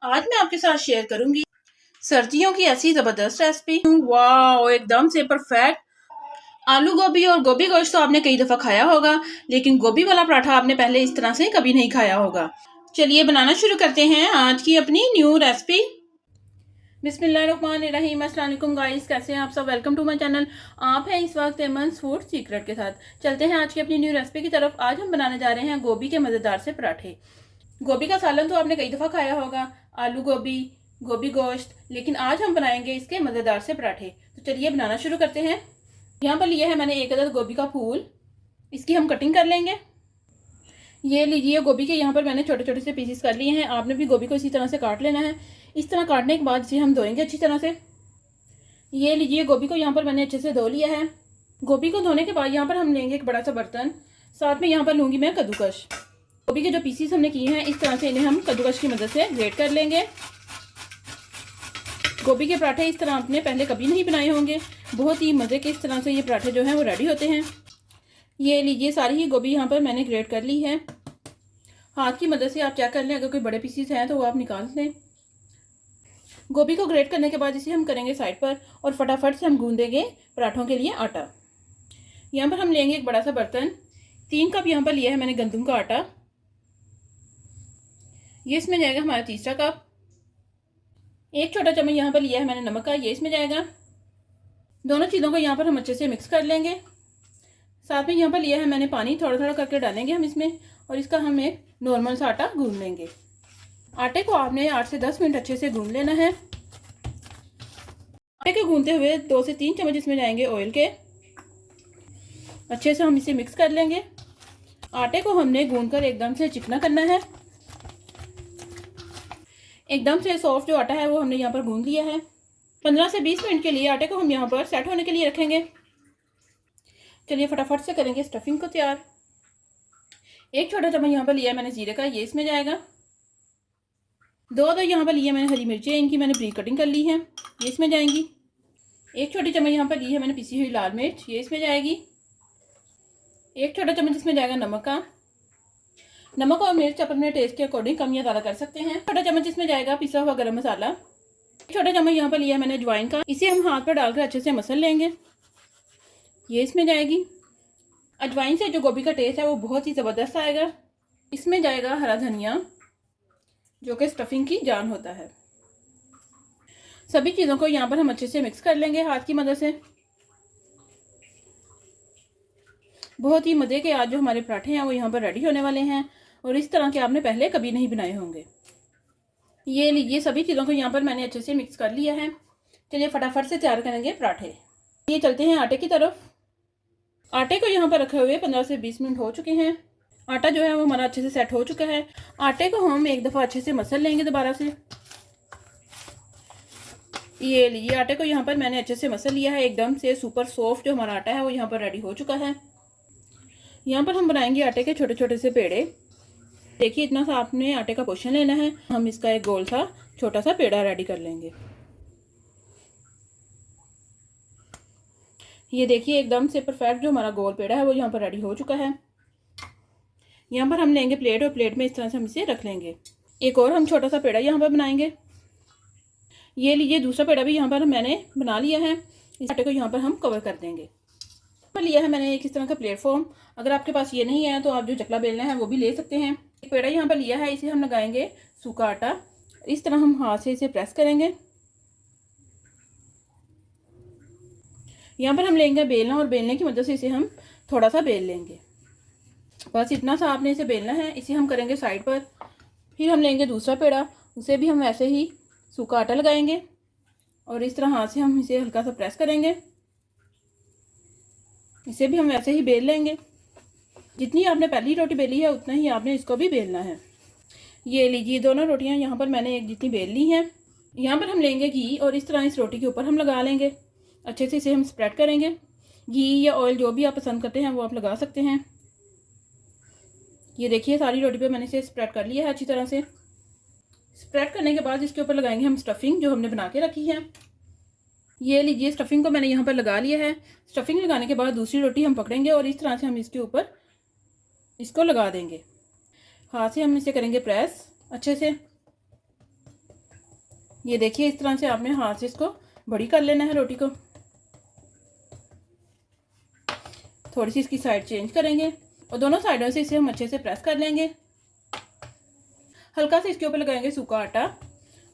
आज मैं आपके साथ शेयर करूंगी सर्दियों की ऐसी जबरदस्त रेसिपी। वाह, एकदम से परफेक्ट। आलू गोभी और गोभी गोश्त तो आपने कई दफा खाया होगा, लेकिन गोभी वाला पराठा आपने पहले इस तरह से कभी नहीं खाया होगा। चलिए बनाना शुरू करते हैं आज की अपनी न्यू रेसिपी। बिस्मिल्लाहिर्रहमानिर्रहीम। अस्सलाम वालेकुम गाइस, कैसे हैं आप सब। Welcome to my channel. आप हैं इस वक्त एमन्स फूड सीक्रेट के साथ। चलते हैं आज की अपनी न्यू रेसिपी की तरफ। आज हम बनाने जा रहे हैं गोभी के मज़ेदार से पराठे। गोभी का सालन तो आपने कई दफ़ा खाया होगा, आलू गोभी, गोभी गोश्त, लेकिन आज हम बनाएंगे इसके मज़ेदार से पराठे। तो चलिए बनाना शुरू करते हैं। यहाँ पर लिया है मैंने एक अदद गोभी का फूल। इसकी हम कटिंग कर लेंगे। ये लीजिए गोभी के यहाँ पर मैंने छोटे छोटे से पीसेस कर लिए हैं। आपने भी गोभी को इसी तरह से काट लेना है। इस तरह काटने के बाद इसे हम धोएंगे अच्छी तरह से। ये लीजिए गोभी को यहाँ पर मैंने अच्छे से धो लिया है। गोभी को धोने के बाद यहाँ पर हम लेंगे एक बड़ा सा बर्तन। साथ में यहाँ पर लूँगी मैं कद्दूकश। गोभी के जो पीसीस हमने किए हैं इस तरह से इन्हें हम कद्दूकश की मदद से ग्रेट कर लेंगे। गोभी के पराठे इस तरह आपने पहले कभी नहीं बनाए होंगे। बहुत ही मज़े के इस तरह से ये पराठे जो हैं वो रेडी होते हैं। ये लीजिए सारी ही गोभी यहाँ पर मैंने ग्रेट कर ली है। हाथ की मदद से आप चेक कर लें, अगर कोई बड़े पीसीस हैं तो वो आप निकाल लें। गोभी को ग्रेट करने के बाद इसे हम करेंगे साइड पर और फटाफट से हम गूंद देंगे पराठों के लिए आटा। यहाँ पर हम लेंगे एक बड़ा सा बर्तन। 3 कप यहाँ पर लिया है मैंने गंदम का आटा। ये इसमें जाएगा हमारा तीसरा कप। 1 छोटा चम्मच यहाँ पर लिया है मैंने नमक का, ये इसमें जाएगा। दोनों चीज़ों को यहाँ पर हम अच्छे से मिक्स कर लेंगे। साथ में यहाँ पर लिया है मैंने पानी, थोड़ा थोड़ा करके डालेंगे हम इसमें और इसका हम एक नॉर्मल सा आटा गूंद लेंगे। आटे को आपने 8 से 10 मिनट अच्छे से गूंद लेना है। आटे के गूंदते हुए 2 से 3 चम्मच इसमें जाएंगे ऑयल के। अच्छे से हम इसे मिक्स कर लेंगे। आटे को हमने गूंद कर एकदम से चिकना करना है। एकदम से सॉफ्ट जो आटा है वो हमने यहाँ पर गूंद लिया है। 15 से 20 मिनट के लिए आटे को हम यहाँ पर सेट होने के लिए रखेंगे। चलिए फटाफट से करेंगे स्टफिंग को तैयार। 1 छोटा चम्मच यहाँ पर लिया मैंने जीरे का, ये इसमें जाएगा। 2 यहाँ पर लिए मैंने हरी मिर्चें, इनकी मैंने ब्रीक कटिंग कर ली है, ये इसमें जाएंगी। 1 छोटी चम्मच यहाँ पर ली है मैंने पिसी हुई लाल मिर्च, ये इसमें जाएगी। 1 छोटा चम्मच इसमें जाएगा नमक का। नमक और मिर्च अपने टेस्ट के अकॉर्डिंग कम या ज़्यादा कर सकते हैं। छोटा चम्मच इसमें जाएगा पिसा हुआ गरम मसाला। 1 छोटा चम्मच यहाँ पर लिया है मैंने अजवाइन का, इसे हम हाथ पर डालकर अच्छे से मसल लेंगे, ये इसमें जाएगी। अजवाइन से जो गोभी का टेस्ट है वो बहुत ही ज़बरदस्त आएगा। इसमें जाएगा हरा धनिया, जो कि स्टफिंग की जान होता है। सभी चीज़ों को यहाँ पर हम अच्छे से मिक्स कर लेंगे हाथ की मदद से। बहुत ही मज़े के आज जो हमारे पराठे हैं वो यहाँ पर रेडी होने वाले हैं और इस तरह के आपने पहले कभी नहीं बनाए होंगे। ये लीजिए सभी चीज़ों को यहाँ पर मैंने अच्छे से मिक्स कर लिया है। चलिए फटाफट से तैयार करेंगे पराठे। ये चलते हैं आटे की तरफ। आटे को यहाँ पर रखे हुए 15 से 20 मिनट हो चुके हैं। आटा जो है वो हमारा अच्छे से सेट हो चुका है। आटे को हम एक दफ़ा अच्छे से मसल लेंगे दोबारा से। ये लीजिए आटे को यहाँ पर मैंने अच्छे से मसल लिया है। एकदम से सुपर सॉफ्ट जो हमारा आटा है वो यहाँ पर रेडी हो चुका है। यहाँ पर हम बनाएंगे आटे के छोटे छोटे से पेड़े। देखिए इतना सा आपने आटे का पोर्शन लेना है। हम इसका एक गोल सा छोटा सा पेड़ा रेडी कर लेंगे। ये देखिए एकदम से परफेक्ट जो हमारा गोल पेड़ा है वो यहाँ पर रेडी हो चुका है। यहाँ पर हम लेंगे प्लेट और प्लेट में इस तरह से हम इसे रख लेंगे। एक और हम छोटा सा पेड़ा यहाँ पर बनाएंगे। ये लीजिए दूसरा पेड़ा भी यहाँ पर मैंने बना लिया है। इस आटे को यहाँ पर हम कवर कर देंगे। पर लिया है मैंने एक इस तरह का प्लेटफॉर्म। अगर आपके पास ये नहीं है तो आप जो चकला बेलना है वो भी ले सकते हैं। एक पेड़ा यहाँ पर लिया है, इसे हम लगाएंगे सूखा आटा। इस तरह हम हाथ से इसे प्रेस करेंगे। यहाँ पर हम लेंगे बेलना और बेलने की मदद से इसे हम थोड़ा सा बेल लेंगे। बस इतना सा आपने इसे बेलना है। इसे हम करेंगे साइड पर। फिर हम लेंगे दूसरा पेड़ा, उसे भी हम वैसे ही सूखा आटा लगाएंगे और इस तरह हाथ से हम इसे हल्का सा प्रेस करेंगे। इसे भी हम वैसे ही बेल लेंगे। जितनी आपने पहली रोटी बेली है उतना ही आपने इसको भी बेलना है। ये लीजिए दोनों रोटियां यहाँ पर मैंने एक जितनी बेल ली हैं। यहाँ पर हम लेंगे घी और इस तरह इस रोटी के ऊपर हम लगा लेंगे। अच्छे से इसे हम स्प्रेड करेंगे। घी या ऑयल जो भी आप पसंद करते हैं वो आप लगा सकते हैं। ये देखिए सारी रोटी पे मैंने इसे स्प्रेड कर लिया है अच्छी तरह से। स्प्रेड करने के बाद इसके ऊपर लगाएंगे हम स्टफिंग जो हमने बना के रखी है। ये लीजिए स्टफिंग को मैंने यहाँ पर लगा लिया है। स्टफिंग लगाने के बाद दूसरी रोटी हम पकड़ेंगे और इस तरह से हम इसके ऊपर इसको लगा देंगे। हाथ से हम इसे करेंगे प्रेस अच्छे से। ये देखिए इस तरह से आपने हाथ से इसको बड़ी कर लेना है रोटी को। थोड़ी सी इसकी साइड चेंज करेंगे और दोनों साइडों से इसे हम अच्छे से प्रेस कर लेंगे। हल्का से इसके ऊपर लगाएंगे सूखा आटा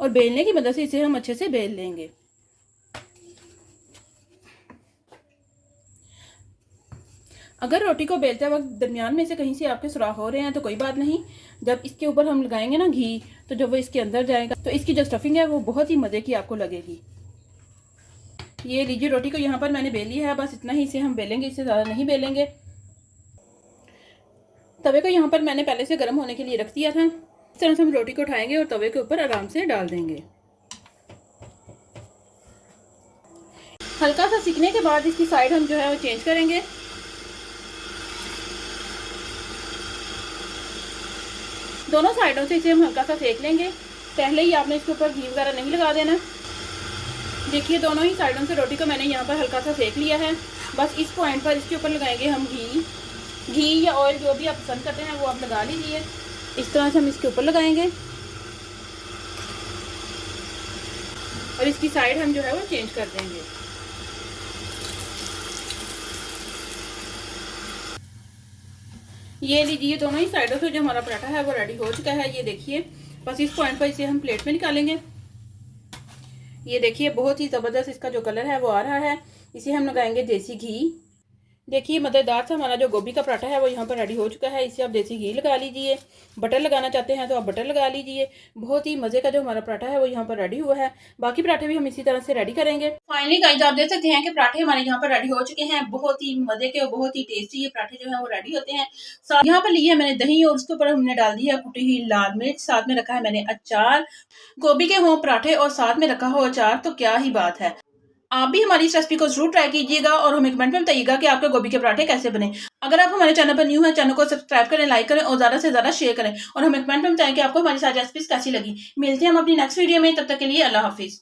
और बेलने की मदद से इसे हम अच्छे से बेल लेंगे। अगर रोटी को बेलते वक्त दरमियान में से कहीं से आपके सुराख हो रहे हैं तो कोई बात नहीं, जब इसके ऊपर हम लगाएंगे ना घी, तो जब वो इसके अंदर जाएगा तो इसकी जो स्टफिंग है वो बहुत ही मज़े की आपको लगेगी। ये लीजिए रोटी को यहाँ पर मैंने बेल लिया है, बस इतना ही इसे हम बेलेंगे, इससे ज़्यादा नहीं बेलेंगे। तवे को यहाँ पर मैंने पहले से गर्म होने के लिए रख दिया था। इस तरह से हम रोटी को उठाएंगे और तवे के ऊपर आराम से डाल देंगे। हल्का सा सिकने के बाद इसकी साइड हम जो है वो चेंज करेंगे। दोनों साइडों से इसे हम हल्का सा सेक लेंगे। पहले ही आपने इसके ऊपर घी वगैरह नहीं लगा देना। देखिए दोनों ही साइडों से रोटी को मैंने यहाँ पर हल्का सा सेक लिया है। बस इस पॉइंट पर इसके ऊपर लगाएंगे हम घी या ऑयल, जो भी आप पसंद करते हैं वो आप लगा लीजिए। इस तरह से हम इसके ऊपर लगाएंगे और इसकी साइड हम जो है वो चेंज कर देंगे। ये लीजिए दोनों ही साइडों से जो हमारा पराठा है वो रेडी हो चुका है। ये देखिए बस इस पॉइंट पर इसे हम प्लेट में निकालेंगे। ये देखिए बहुत ही ज़बरदस्त इसका जो कलर है वो आ रहा है। इसे हम लगाएंगे देसी घी। देखिए मज़ेदार सा हमारा जो गोभी का पराठा है वो यहाँ पर रेडी हो चुका है। इसे आप देसी घी लगा लीजिए, बटर लगाना चाहते हैं तो आप बटर लगा लीजिए। बहुत ही मज़े का जो हमारा पराठा है वो यहाँ पर रेडी हुआ है। बाकी पराठे भी हम इसी तरह से रेडी करेंगे। फाइनली गाइस आप देख सकते हैं कि पराठे हमारे यहाँ पर रेडी हो चुके हैं। बहुत ही मज़े के और बहुत ही टेस्टी ये पराठे जो है वो रेडी होते हैं। यहाँ पर लिए है मैंने दही और उसके ऊपर हमने डाल दी है कुटी हुई लाल मिर्च, साथ में रखा है मैंने अचार। गोभी के हों पराठे और साथ में रखा हो अचार, तो क्या ही बात है। आप भी हमारी इस रेसिपी को जरूर ट्राई कीजिएगा और हमें कमेंट में बताइएगा कि आपके गोभी के पराठे कैसे बने। अगर आप हमारे चैनल पर न्यू हैं, चैनल को सब्सक्राइब करें, लाइक करें और ज्यादा से ज्यादा शेयर करें और हमें कमेंट में बताएं कि आपको हमारी सारी रेसिपीज कैसी लगी। मिलते हैं हम अपनी नेक्स्ट वीडियो में, तब तक के लिए अल्लाह हाफिज।